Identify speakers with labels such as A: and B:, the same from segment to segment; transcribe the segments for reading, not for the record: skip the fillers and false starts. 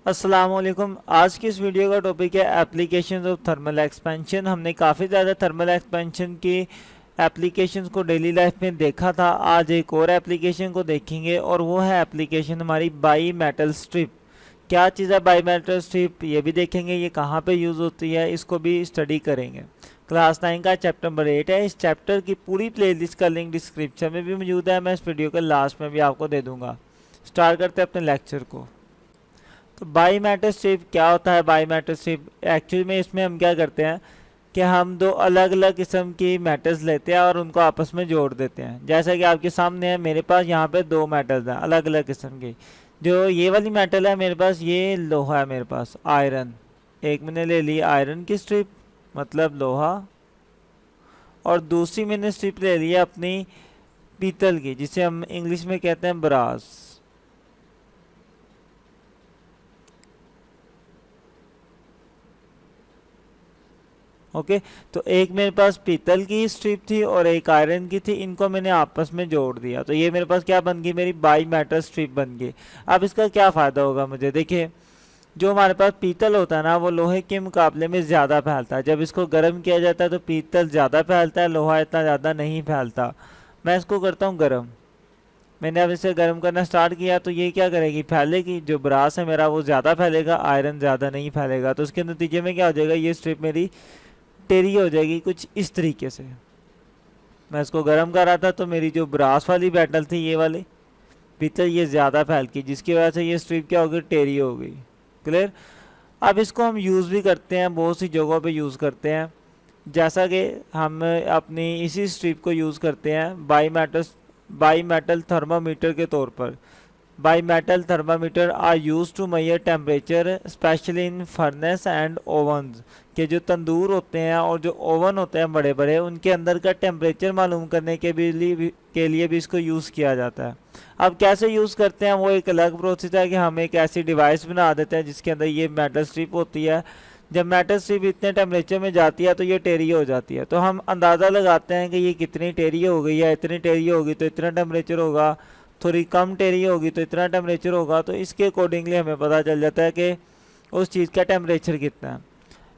A: अस्सलाम वालेकुम। आज की इस वीडियो का टॉपिक है एप्लीकेशंस ऑफ थर्मल एक्सपेंशन। हमने काफ़ी ज़्यादा थर्मल एक्सपेंशन की एप्लीकेशंस को डेली लाइफ में देखा था। आज एक और एप्लीकेशन को देखेंगे और वो है एप्लीकेशन हमारी बाई मेटल स्ट्रिप। क्या चीज़ है बाई मेटल स्ट्रिप, ये भी देखेंगे, ये कहाँ पे यूज़ होती है, इसको भी स्टडी करेंगे। क्लास 9 का चैप्टर नंबर 8 है। इस चैप्टर की पूरी प्लेलिस्ट का लिंक डिस्क्रिप्शन में भी मौजूद है, मैं इस वीडियो के लास्ट में भी आपको दे दूँगा। स्टार्ट करते हैं अपने लेक्चर को। तो बाई मैटर स्ट्रिप क्या होता है? बाई मैटर स्ट्रिप एक्चुअली में इसमें हम क्या करते हैं कि हम दो अलग अलग किस्म की मेटल्स लेते हैं और उनको आपस में जोड़ देते हैं। जैसा कि आपके सामने है, मेरे पास यहाँ पे दो मेटल्स हैं अलग अलग किस्म की। जो ये वाली मेटल है मेरे पास, ये लोहा है, मेरे पास आयरन। एक मैंने ले ली आयरन की स्ट्रिप, मतलब लोहा, और दूसरी मैंने स्ट्रिप ले ली अपनी पीतल की, जिसे हम इंग्लिश में कहते हैं ब्रास। ओके, तो एक मेरे पास पीतल की स्ट्रिप थी और एक आयरन की थी, इनको मैंने आपस में जोड़ दिया तो ये मेरे पास क्या बन गई? मेरी बाई मेटल स्ट्रिप बन गई। अब इसका क्या फ़ायदा होगा मुझे? देखिए, जो हमारे पास पीतल होता है ना, वो लोहे के मुकाबले में ज़्यादा फैलता है। जब इसको गर्म किया जाता है तो पीतल ज़्यादा फैलता है, लोहा इतना ज़्यादा नहीं फैलता। मैं इसको करता हूँ गर्म। मैंने अब इसे गर्म करना स्टार्ट किया तो ये क्या करेगी? फैलेगी। जो ब्रास है मेरा वो ज़्यादा फैलेगा, आयरन ज़्यादा नहीं फैलेगा। तो उसके नतीजे में क्या हो जाएगा? ये स्ट्रिप मेरी टेढ़ी हो जाएगी कुछ इस तरीके से। मैं इसको गर्म कर रहा था तो मेरी जो ब्रास वाली मेटल थी, ये वाली पीतल, ये ज़्यादा फैल गई, जिसकी वजह से ये स्ट्रिप क्या हो गई? टेढ़ी हो गई। क्लियर? अब इसको हम यूज़ भी करते हैं, बहुत सी जगहों पे यूज़ करते हैं। जैसा कि हम अपनी इसी स्ट्रिप को यूज़ करते हैं बाई मेटल थर्मामीटर के तौर पर। Bimetal thermometer are used to measure temperature, especially in furnace and ovens। के जो तंदूर होते हैं और जो ओवन होते हैं बड़े बड़े, उनके अंदर का टेम्परेचर मालूम करने के लिए भी इसको यूज़ किया जाता है। अब कैसे यूज़ करते हैं वो एक अलग प्रोसेस है कि हम एक ऐसी डिवाइस बना देते हैं जिसके अंदर ये मेटल स्ट्रिप होती है। जब मेटल स्ट्रिप इतने टेम्परेचर में जाती है तो ये टेढ़ी हो जाती है, तो हम अंदाज़ा लगाते हैं कि ये कितनी टेढ़ी हो गई है। इतनी टेढ़ी होगी तो इतना टेम्परेचर होगा, थोड़ी कम टेढ़ी होगी तो इतना टेम्परेचर होगा। तो इसके अकॉर्डिंगली हमें पता चल जाता है कि उस चीज़ का टेम्परेचर कितना है।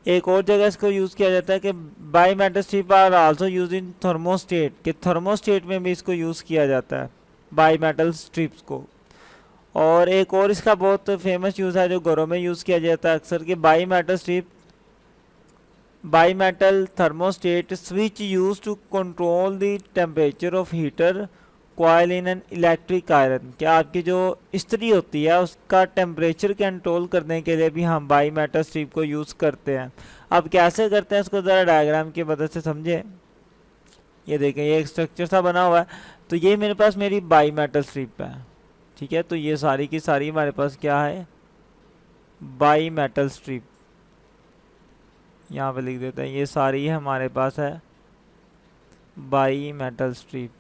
A: एक और जगह इसको यूज़ किया जाता है कि bimetal strip are also use in thermostat, कि थर्मोस्टेट में भी इसको यूज़ किया जाता है बाई मेटल स्ट्रिप्स को। और एक और इसका बहुत फेमस यूज़ है जो घरों में यूज़ किया जाता है अक्सर, कि bimetal thermostat switch use to control the temperature of heater coil in an electric iron. क्या आपकी जो इस्त्री होती है उसका टेम्परेचर कंट्रोल करने के लिए भी हम बाई मेटल स्ट्रिप को यूज़ करते हैं। अब कैसे करते हैं इसको ज़रा डायग्राम की मदद से समझें। ये देखें, ये एक स्ट्रक्चर सा बना हुआ है, तो ये मेरे पास मेरी बाई मेटल स्ट्रिप है। ठीक है, तो ये सारी की सारी हमारे पास क्या है? By metal strip. यहाँ पे लिख देते हैं, ये सारी हमारे पास है बाई मेटल स्ट्रिप।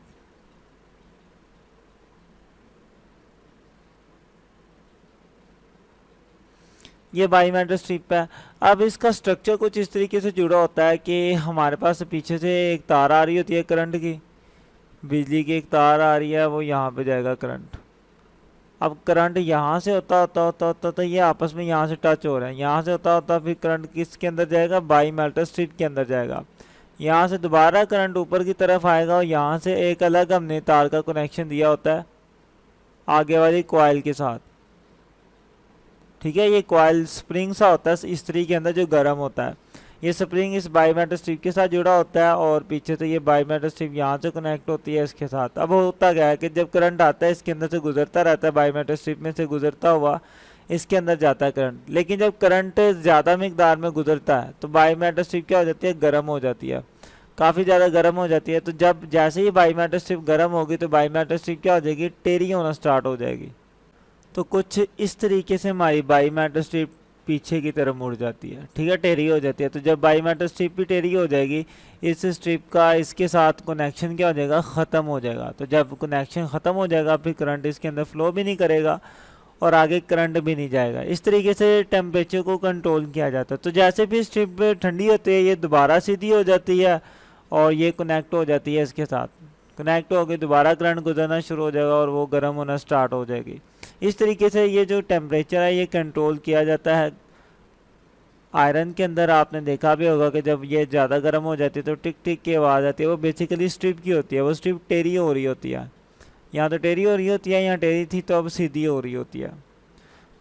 A: ये बाई मेटल स्ट्रिप है। अब इसका स्ट्रक्चर कुछ इस तरीके से जुड़ा होता है कि हमारे पास पीछे से एक तार आ रही होती है करंट की, बिजली की एक तार आ रही है, वो यहाँ पे जाएगा करंट। अब करंट यहाँ से होता ये आपस में यहाँ से टच हो रहा है, यहाँ से होता फिर करंट किसके अंदर जाएगा? बाई मेटल स्ट्रिप के अंदर जाएगा। यहाँ से दोबारा करंट ऊपर की तरफ आएगा और यहाँ से एक अलग हमने तार का कनेक्शन दिया होता है आगे वाली कॉइल के साथ। ठीक है, ये कॉइल स्प्रिंग सा होता है इस्त्री के अंदर जो गर्म होता है। ये स्प्रिंग इस बाई मेटल स्ट्रिप के साथ जुड़ा होता है और पीछे से ये बाई मेटल स्ट्रिप यहाँ से कनेक्ट होती है इसके साथ। अब होता क्या है कि जब करंट आता है इसके अंदर से गुजरता रहता है, बाई मेटल स्ट्रिप में से गुजरता हुआ इसके अंदर जाता है करंट। लेकिन जब करंट ज़्यादा मकदार में गुजरता है तो बाई मेटल स्ट्रिप क्या हो जाती है? गर्म हो जाती है, काफ़ी ज़्यादा गर्म हो जाती है। तो जब जैसे ही बाई मेटल स्ट्रिप गर्म होगी तो बाई मेटल स्ट्रिप क्या हो जाएगी? टेढ़ी होना स्टार्ट हो जाएगी। तो कुछ इस तरीके से हमारी बाई मेटल स्ट्रिप पीछे की तरफ मुड़ जाती है। ठीक है, टेढ़ी हो जाती है। तो जब बाई मेटल स्ट्रिप भी टेढ़ी हो जाएगी, इस स्ट्रिप का इसके साथ कनेक्शन क्या हो जाएगा? ख़त्म हो जाएगा। तो जब कनेक्शन ख़त्म हो जाएगा फिर करंट इसके अंदर फ्लो भी नहीं करेगा और आगे करंट भी नहीं जाएगा। इस तरीके से टेम्परेचर को कंट्रोल किया जाता है। तो जैसे भी स्ट्रिप ठंडी होती है ये दोबारा सीधी हो जाती है और ये कनेक्ट हो जाती है इसके साथ। कनेक्ट हो गई, दोबारा करंट गुजरना शुरू हो जाएगा और वो गर्म होना स्टार्ट हो जाएगी। इस तरीके से ये जो टेम्परेचर है ये कंट्रोल किया जाता है। आयरन के अंदर आपने देखा भी होगा कि जब ये ज़्यादा गर्म हो जाती है तो टिक टिक की आवाज़ आती है, वो बेसिकली स्ट्रिप की होती है, वो स्ट्रिप टेढ़ी हो रही होती है। यहाँ तो टेढ़ी हो रही होती है, यहाँ टेढ़ी थी तो अब सीधी हो रही होती है।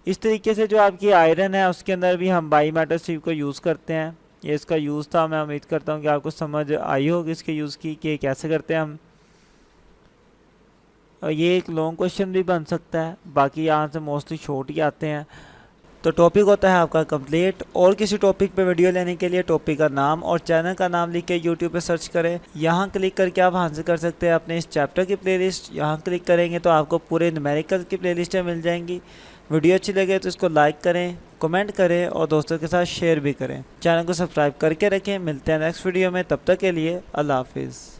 A: इस तरीके से जो आपकी आयरन है उसके अंदर भी हम बाई मैटर स्ट्रिप को यूज़ करते हैं। ये इसका यूज़ था, मैं उम्मीद करता हूँ कि आपको समझ आई होगी इसके यूज़ की कि कैसे करते हैं हम। और ये एक लॉन्ग क्वेश्चन भी बन सकता है, बाकी यहाँ से मोस्टली शॉर्ट ही आते हैं। तो टॉपिक होता है आपका कंप्लीट। और किसी टॉपिक पे वीडियो लेने के लिए टॉपिक का नाम और चैनल का नाम लिख के यूट्यूब पे सर्च करें। यहाँ क्लिक करके आप हासिल कर सकते हैं अपने इस चैप्टर की प्लेलिस्ट। यहाँ क्लिक करेंगे तो आपको पूरे न्यूमेरिकल की प्लेलिस्टें मिल जाएंगी। वीडियो अच्छी लगे तो इसको लाइक करें, कमेंट करें और दोस्तों के साथ शेयर भी करें। चैनल को सब्सक्राइब करके रखें। मिलते हैं नेक्स्ट वीडियो में, तब तक के लिए अल्लाह हाफिज़।